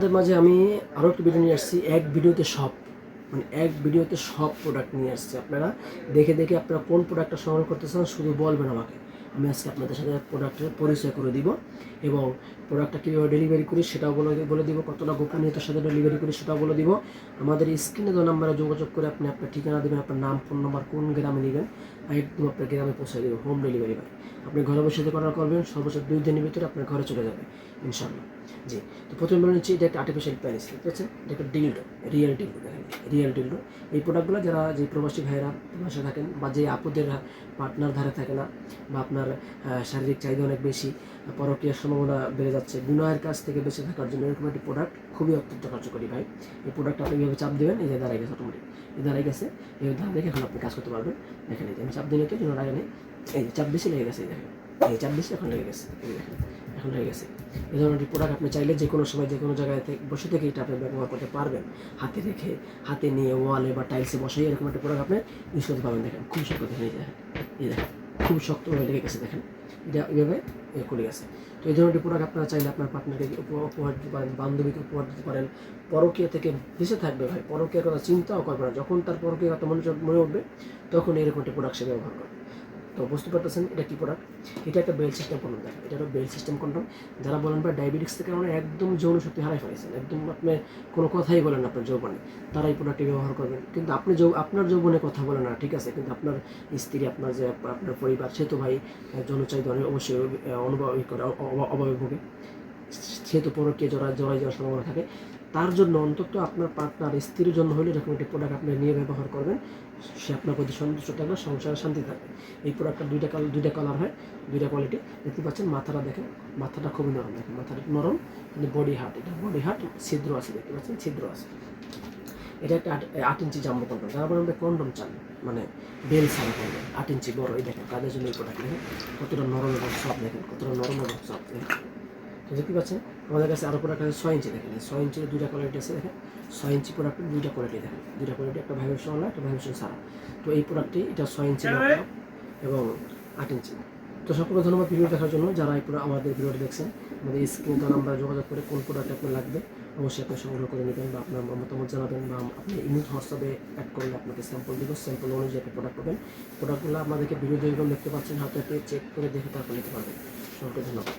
তার মাঝে আমি আরও একটা ভিডিও নিয়ে আসছি, এক ভিডিওতে সব, মানে এক ভিডিওতে সব প্রোডাক্ট নিয়ে আসছি। আপনারা দেখে দেখে আপনারা কোন প্রোডাক্টটা সংগ্রহ করতে চান শুধু বলবেন আমাকে, আমি আজকে আপনাদের সাথে প্রোডাক্টের পরিচয় করে দিব এবং প্রোডাক্টটা কীভাবে ডেলিভারি করি সেটাও বলে দিব, কতটা গোপনীয়তার সাথে ডেলিভারি করি সেটাও বলে দিব। আমাদের স্ক্রিনে দেওয়া নাম্বারে যোগাযোগ করে আপনি আপনার ঠিকানা দেবেন, আপনার নাম, ফোন নাম্বার, কোন গ্রামে নেবেন, একদম আপনার গ্রামে পৌঁছে দেবো, হোম ডেলিভারি ভাই। আপনি ঘরে বসে অর্ডার করবেন, সর্বোচ্চ 2 দিনের ভিতরে আপনার ঘরে চলে যাবে ইনশাআল্লাহ। জি, তো প্রথমে বলে নিচ্ছি, এটা একটা আর্টিফিশিয়াল প্যানিস, ঠিক আছে? এটা একটা ডিলডো, রিয়েল ডিলডো, দেখেন রিয়েল ডিলডো। এই প্রোডাক্টগুলো যারা যে প্রবাসী ভাইয়েরা প্রবাসে থাকেন বা যে আপুদের পার্টনার ধারে থাকে না, বা আপনার শারীরিক চাহিদা অনেক বেশি, পরকীয়ার সম্ভাবনা বেড়ে যাচ্ছে, গুনাহের কাছ থেকে বেঁচে থাকার জন্য এরকম একটি প্রোডাক্ট খুবই অত্যন্ত কার্যকরী ভাই। এই প্রোডাক্টটা আপনি এইভাবে চাপ দেবেন, এই যে দাঁড়ায় গেছে অটোমেটিক, এই দাঁড়ায় গেছে, এইভাবে দাঁড়া দেখে এখন আপনি কাজ করতে পারবেন। দেখেন এই যে আমি চাপ দিলে তো জন্য লাগে নেই, এই চাপ বেশি লেগে গেছে, দেখেন এই চাপ বেশি এখন লেগে গেছে, এই দেখেন এখন লেগে গেছে। এই ধরনের প্রোডাক্ট আপনি চাইলে যে কোনো সময় যে কোনো জায়গায় থেকে বসে থেকে এটা আপনি ব্যবহার করতে পারবেন, হাতে রেখে, হাতে নিয়ে ওয়ালে বা টাইলসে বসাই এরকম একটা প্রোডাক্ট আপনি ইউজ করতে পারবেন। দেখেন খুব শক্ত, দেখেন এই দেখেন খুব শক্তভাবে লেগে গেছে, দেখেন এটা এইভাবে খুলে গেছে। তো এই ধরনের প্রোডাক্ট আপনারা চাইলে আপনার পার্টনারকে উপহার দিতে পারেন, বান্ধবীকে উপহার দিতে পারেন। পরকীয়া থেকে বেঁচে থাকবে ভাই, পরকীয়ার কথা চিন্তাও করবে না, যখন তার পরকীয়ার কথা মনে উঠবে তখন এরকম একটা প্রোডাক্ট সে ব্যবহার করবে। তো বুঝতে পারতেছেন এটা কী প্রোডাক্ট? এটা একটা বেল সিস্টেম কন্ডম। দেখেন এটা একটা বেল সিস্টেম কন্ডম। যারা বলেন বা ডায়াবেটিক্সের কারণে একদম যৌন শক্তি হারাই ফেলেছেন, একদম আপনি কোনো কথাই বলেন আপনার যৌবনে, তারা এই প্রোডাক্টটি ব্যবহার করবেন। কিন্তু আপনি আপনার যৌবনে কথা বলেন না, ঠিক আছে, কিন্তু আপনার স্ত্রী, আপনার যে আপনার পরিবার, সে তো ভাই যৌন চাহিদা অবশ্যই অনুভব করে, অভাবে ভোগে, সেহেতু পরকীয়া জড়াই যাওয়ার সম্ভাবনা থাকে। তার জন্য অন্তত আপনার পার্টনার, স্ত্রীর জন্য হলে এরকম একটি প্রোডাক্ট আপনি নিয়ে ব্যবহার করবেন, সে আপনার প্রতি সন্তুষ্ট থাকবে, সংসারে শান্তি থাকবে। এই প্রোডাক্টটা দুইটা কালার হয়, দুইটা কোয়ালিটি। দেখতে পাচ্ছেন মাথাটা দেখেন, মাথাটা খুবই নরম, দেখেন মাথাটা নরম, কিন্তু বডি হার্ট, এটা বডি হার্ট, ছিদ্র আছে, দেখতে পাচ্ছেন ছিদ্র আছে। এটা একটা 8 ইঞ্চি জাম্বো কন্ডম। যারা বলেন কন্ডম চান, মানে বেল ছাড়া কন্ডম 8 ইঞ্চি বড়, এই দেখেন কাজের জন্য এই প্রোডাক্ট দেখেন কতটা নরম এবং সফট, দেখেন কতটা নরম এবং সফট। তো দেখতে পাচ্ছেন আমাদের কাছে আরও প্রোডাক্ট আছে 6 ইঞ্চি, দেখেন 6 ইঞ্চির দুইটা কোয়ালিটি আছে, দেখেন 6 ইঞ্চি প্রোডাক্টের দুইটা কোয়ালিটি, দেখেন দুইটা কোয়ালিটি, একটা ভাইব্রেশন ওয়ালা, একটা ভাইব্রেশন ছাড়া। তো এই প্রোডাক্টটি এটা 6 ইঞ্চি এবং 8 ইঞ্চি। তো সকলকে ধন্যবাদ ভিডিও দেখার জন্য। যারা এই আমাদের ভিডিওটি দেখছেন, আমাদের স্ক্রিনে নাম্বারে যোগাযোগ করে কোন প্রোডাক্ট আপনার লাগবে অবশ্যই আপনি সংগ্রহ করে নেবেন, বা আপনার মতামত জানাবেন, বা আপনি ইমেল হোয়াটসঅ্যাপে অ্যাড করলে আপনাকে স্যাম্পল দিব, স্যাম্পল অনুযায়ী একটা প্রোডাক্ট পাবেন। প্রোডাক্টগুলো আপনাদেরকে ভিডিও যেরকম দেখতে পাচ্ছেন হাতে চেক করে দেখে তারপর নিতে পারবেন। সকলকে ধন্যবাদ।